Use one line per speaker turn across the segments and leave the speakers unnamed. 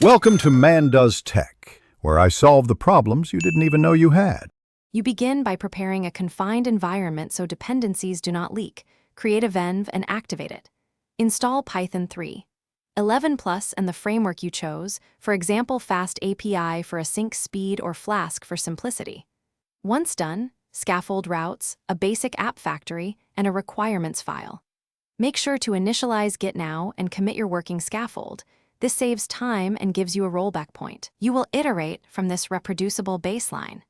Welcome to Man Does Tech, where I solve the problems you didn't even know you had.
You begin by preparing a confined environment so dependencies do not leak. Create a venv and activate it. Install Python 3. 11 Plus and the framework you chose, for example Fast API for async speed or Flask for simplicity. Once done, scaffold routes, a basic app factory, and a requirements file. Make sure to initialize Git now and commit your working scaffold. This saves time and gives you a rollback point. You will iterate from this reproducible baseline.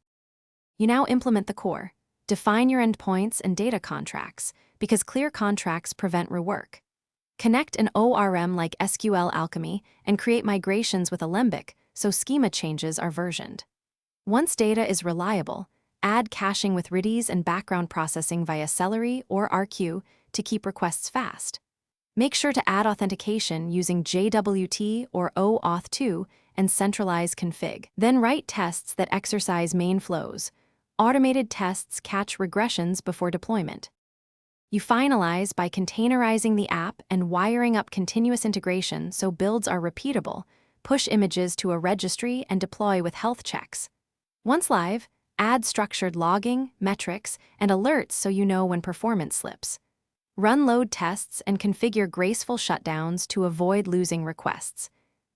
You now implement the core. Define your endpoints and data contracts, because clear contracts prevent rework. Connect an ORM like SQL Alchemy and create migrations with Alembic so schema changes are versioned. Once data is reliable, add caching with Redis and background processing via Celery or RQ to keep requests fast. Make sure to add authentication using JWT or OAuth2 and centralize config. Then write tests that exercise main flows. Automated tests catch regressions before deployment. You finalize by containerizing the app and wiring up continuous integration so builds are repeatable. Push images to a registry and deploy with health checks. Once live, add structured logging, metrics, and alerts so you know when performance slips. Run load tests and configure graceful shutdowns to avoid losing requests.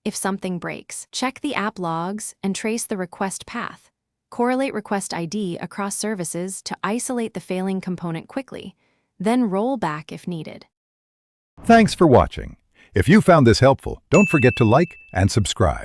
If something breaks, check the app logs and trace the request path. Correlate request ID across services to isolate the failing component quickly, then roll back if needed.
Thanks for watching. If you found this helpful, don't forget to like and subscribe.